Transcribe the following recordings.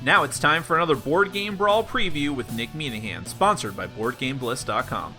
Now it's time for another Board Game Brawl preview with Nick Meanahan, sponsored by BoardGameBliss.com.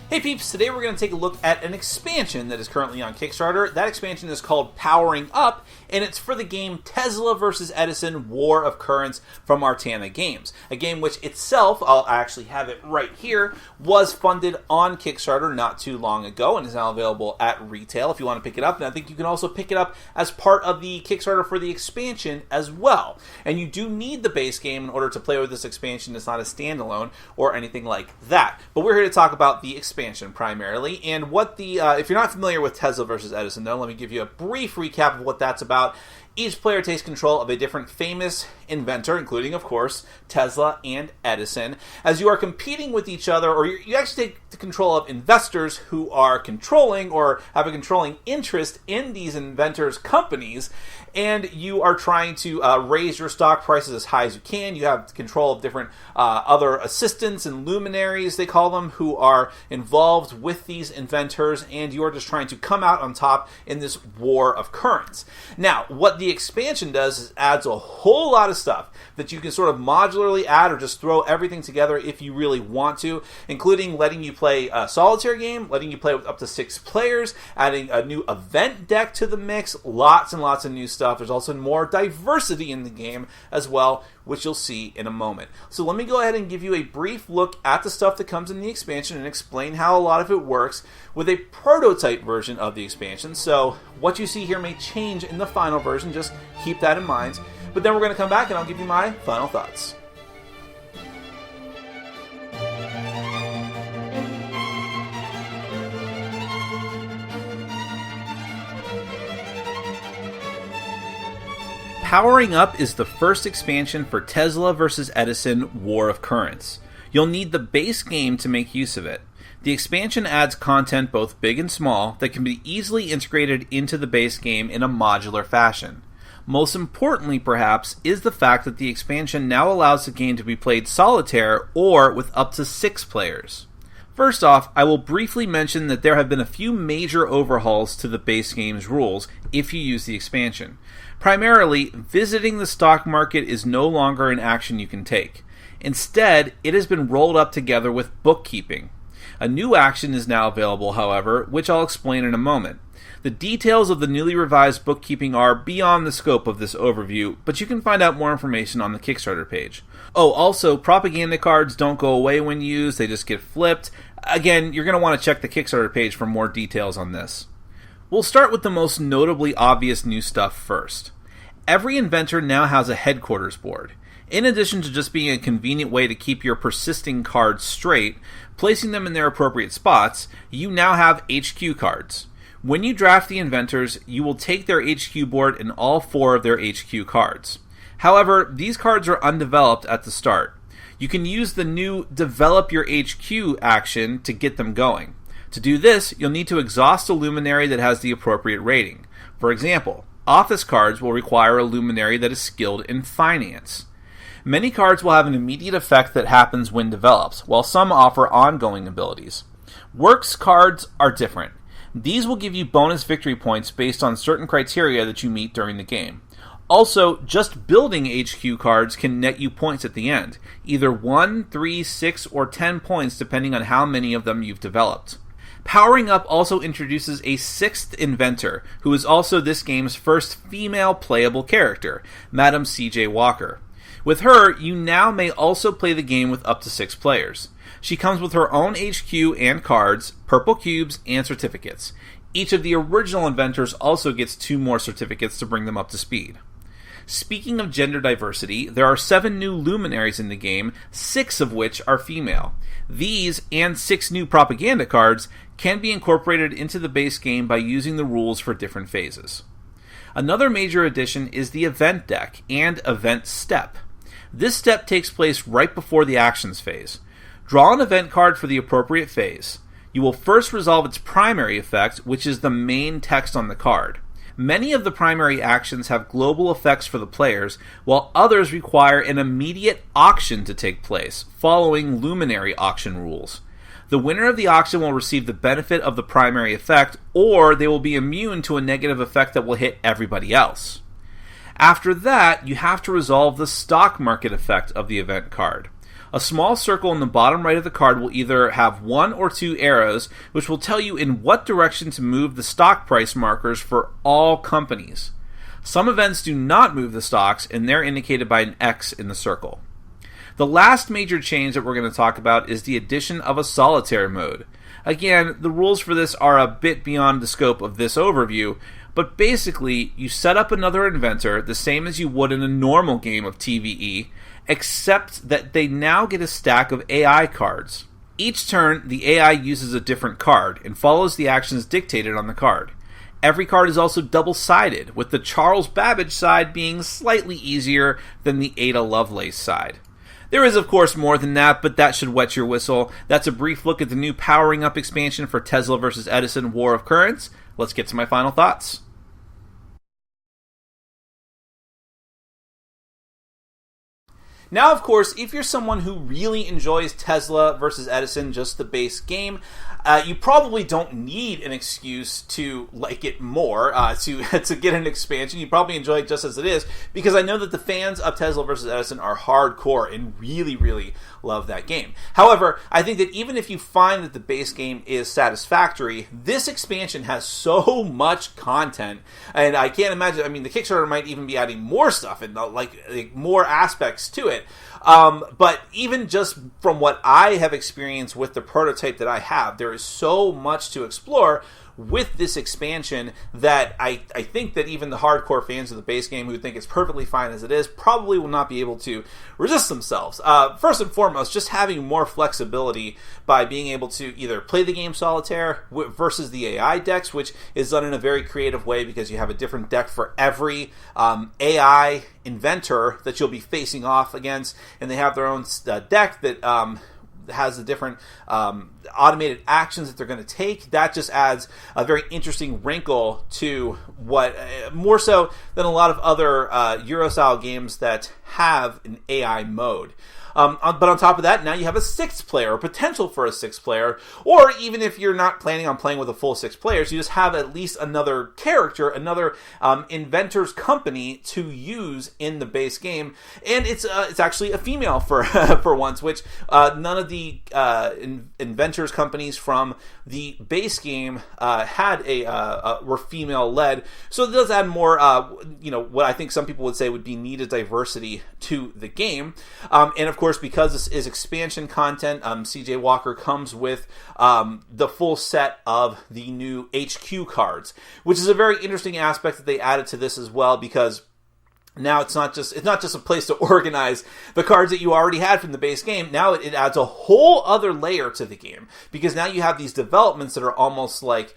Hey peeps, today we're going to take a look at an expansion that is currently on Kickstarter. That expansion is called Powering Up, and it's for the game Tesla vs. Edison War of Currents from Artana Games. A game which itself, I'll actually have it right here, was funded on Kickstarter not too long ago and is now available at retail if you want to pick it up. And I think you can also pick it up as part of the Kickstarter for the expansion as well. And you do need the base game in order to play with this expansion. It's not a standalone or anything like that. But we're here to talk about the expansion primarily, and what the if you're not familiar with Tesla versus Edison, though, let me give you a brief recap of what that's about. Each player takes control of a different famous inventor, including, of course, Tesla and Edison, as you are competing with each other, or you actually take the control of investors who are controlling or have a controlling interest in these inventors' companies, and you are trying to raise your stock prices as high as you can. You have control of different other assistants and luminaries, they call them, who are involved with these inventors, and you are just trying to come out on top in this war of currents. Now, what the expansion does is adds a whole lot of stuff that you can sort of modularly add or just throw everything together if you really want to, including letting you play a solitaire game, letting you play with up to 6 players, adding a new event deck to the mix, lots and lots of new stuff. There's also more diversity in the game as well, which you'll see in a moment. So let me go ahead and give you a brief look at the stuff that comes in the expansion and explain how a lot of it works with a prototype version of the expansion. So what you see here may change in the final version, just keep that in mind. But then we're going to come back and I'll give you my final thoughts. Powering Up is the first expansion for Tesla vs. Edison War of Currents. You'll need the base game to make use of it. The expansion adds content both big and small that can be easily integrated into the base game in a modular fashion. Most importantly, perhaps, is the fact that the expansion now allows the game to be played solitaire or with up to 6 players. First off, I will briefly mention that there have been a few major overhauls to the base game's rules if you use the expansion. Primarily, visiting the stock market is no longer an action you can take. Instead, it has been rolled up together with bookkeeping. A new action is now available, however, which I'll explain in a moment. The details of the newly revised bookkeeping are beyond the scope of this overview, but you can find out more information on the Kickstarter page. Oh, also, propaganda cards don't go away when used, they just get flipped. Again, you're going to want to check the Kickstarter page for more details on this. We'll start with the most notably obvious new stuff first. Every inventor now has a headquarters board. In addition to just being a convenient way to keep your persisting cards straight, placing them in their appropriate spots, you now have HQ cards. When you draft the inventors, you will take their HQ board and all 4 of their HQ cards. However, these cards are undeveloped at the start. You can use the new Develop Your HQ action to get them going. To do this, you'll need to exhaust a luminary that has the appropriate rating. For example, office cards will require a luminary that is skilled in finance. Many cards will have an immediate effect that happens when developed, while some offer ongoing abilities. Works cards are different. These will give you bonus victory points based on certain criteria that you meet during the game. Also, just building HQ cards can net you points at the end, either 1, 3, 6, or 10 points depending on how many of them you've developed. Powering Up also introduces a 6th inventor, who is also this game's first female playable character, Madam C.J. Walker. With her, you now may also play the game with up to 6 players. She comes with her own HQ and cards, purple cubes, and certificates. Each of the original inventors also gets 2 more certificates to bring them up to speed. Speaking of gender diversity, there are 7 new luminaries in the game, 6 of which are female. These, and 6 new propaganda cards, can be incorporated into the base game by using the rules for different phases. Another major addition is the event deck and event step. This step takes place right before the actions phase. Draw an event card for the appropriate phase. You will first resolve its primary effect, which is the main text on the card. Many of the primary actions have global effects for the players, while others require an immediate auction to take place, following luminary auction rules. The winner of the auction will receive the benefit of the primary effect, or they will be immune to a negative effect that will hit everybody else. After that, you have to resolve the stock market effect of the event card. A small circle in the bottom right of the card will either have 1 or 2 arrows, which will tell you in what direction to move the stock price markers for all companies. Some events do not move the stocks, and they're indicated by an X in the circle. The last major change that we're going to talk about is the addition of a solitaire mode. Again, the rules for this are a bit beyond the scope of this overview, but basically, you set up another inventor the same as you would in a normal game of TVE, except that they now get a stack of AI cards. Each turn, the AI uses a different card and follows the actions dictated on the card. Every card is also double-sided, with the Charles Babbage side being slightly easier than the Ada Lovelace side. There is, of course, more than that, but that should wet your whistle. That's a brief look at the new Powering Up expansion for Tesla vs. Edison War of Currents. Let's get to my final thoughts. Now, of course, if you're someone who really enjoys Tesla versus Edison, just the base game, you probably don't need an excuse to like it more, to get an expansion. You probably enjoy it just as it is, because I know that the fans of Tesla versus Edison are hardcore and really, really love that game. However, I think that even if you find that the base game is satisfactory, this expansion has so much content, and I can't imagine, I mean, the Kickstarter might even be adding more stuff and like more aspects to it. But even just from what I have experienced with the prototype that I have, there is so much to explore with this expansion that I think that even the hardcore fans of the base game who think it's perfectly fine as it is probably will not be able to resist themselves. First and foremost, just having more flexibility by being able to either play the game solitaire versus the AI decks, which is done in a very creative way because you have a different deck for every AI inventor that you'll be facing off against, and they have their own deck that has the different automated actions that they're going to take. That just adds a very interesting wrinkle to what, more so than a lot of other Euro-style games that have an AI mode. But on top of that, now you have a 6th player, or potential for a 6th player, or even if you're not planning on playing with a full 6 players, you just have at least another character, another inventor's company to use in the base game, and it's actually a female for for once, which none of the inventors companies from the base game were female led, so it does add more, what I think some people would say would be needed diversity to the game, and of course, because this is expansion content, CJ Walker comes with the full set of the new HQ cards, which is a very interesting aspect that they added to this as well, because now it's not just a place to organize the cards that you already had from the base game. Now it adds a whole other layer to the game, because now you have these developments that are almost like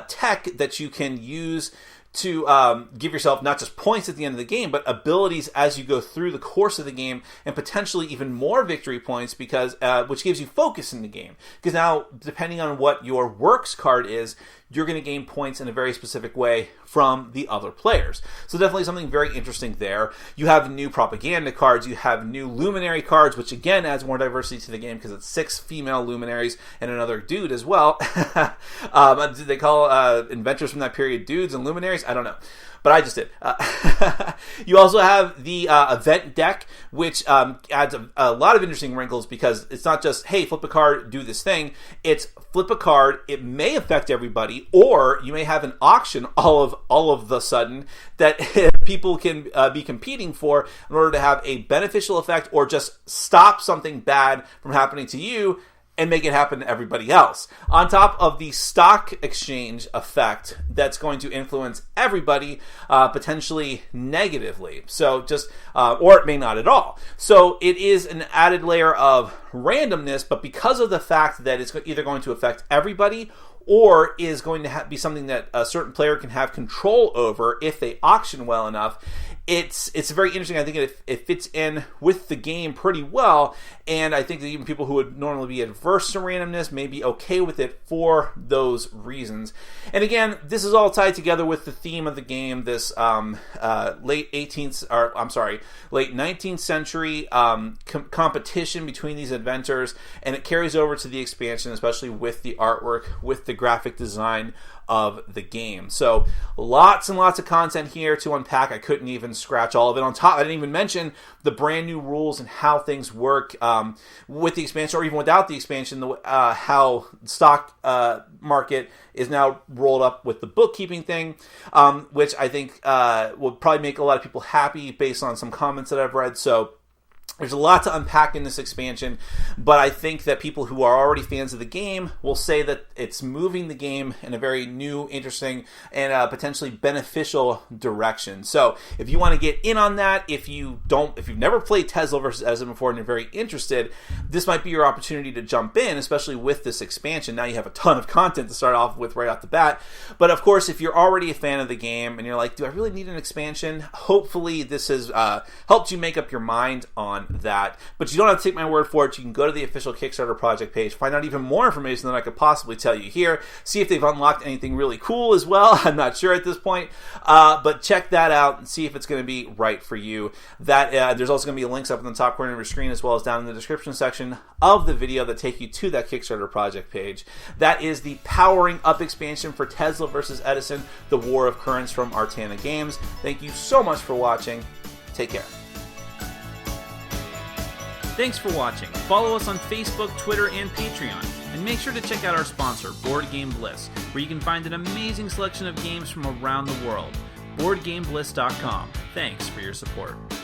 tech that you can use to give yourself not just points at the end of the game, but abilities as you go through the course of the game, and potentially even more victory points, because which gives you focus in the game. Because now, depending on what your works card is, you're going to gain points in a very specific way from the other players. So definitely something very interesting there. You have new propaganda cards, you have new luminary cards, which again adds more diversity to the game because it's 6 female luminaries and another dude as well. Did they call inventors from that period dudes and luminaries? I don't know. But I just did. You also have the event deck, which adds a lot of interesting wrinkles, because it's not just, hey, flip a card, do this thing. It's flip a card, it may affect everybody, or you may have an auction all of the sudden that people can be competing for in order to have a beneficial effect, or just stop something bad from happening to you and make it happen to everybody else. On top of the stock exchange effect that's going to influence everybody potentially negatively. So just, or it may not at all. So it is an added layer of randomness, but because of the fact that it's either going to affect everybody or is going to be something that a certain player can have control over if they auction well enough, it's very interesting. I think it fits in with the game pretty well, and I think that even people who would normally be adverse to randomness may be okay with it for those reasons. And again, this is all tied together with the theme of the game, this late 19th century competition between these inventors, and it carries over to the expansion, especially with the artwork, with the graphic design of the game. So lots and lots of content here to unpack. I couldn't even and scratch all of it. On top, I didn't even mention the brand new rules and how things work with the expansion, or even without the expansion, how stock market is now rolled up with the bookkeeping thing, which I think will probably make a lot of people happy based on some comments that I've read. So there's a lot to unpack in this expansion, but I think that people who are already fans of the game will say that it's moving the game in a very new, interesting, and potentially beneficial direction. So if you want to get in on that, if you've never played Tesla versus Edison before and you're very interested, this might be your opportunity to jump in, especially with this expansion. Now you have a ton of content to start off with right off the bat. But of course, if you're already a fan of the game and you're like, do I really need an expansion? Hopefully this has helped you make up your mind on that. But you don't have to take my word for it. You can go to the official Kickstarter project page, find out even more information than I could possibly tell you here, see if they've unlocked anything really cool as well. I'm not sure at this point, but check that out and see if it's going to be right for you. That there's also going to be links up in the top corner of your screen as well as down in the description section of the video that take you to that Kickstarter project page. That is the Powering Up expansion for Tesla versus Edison, the War of Currents from Artana Games. Thank you so much for watching. Take care. Thanks for watching. Follow us on Facebook, Twitter, and Patreon. And make sure to check out our sponsor, Board Game Bliss, where you can find an amazing selection of games from around the world. BoardGameBliss.com. Thanks for your support.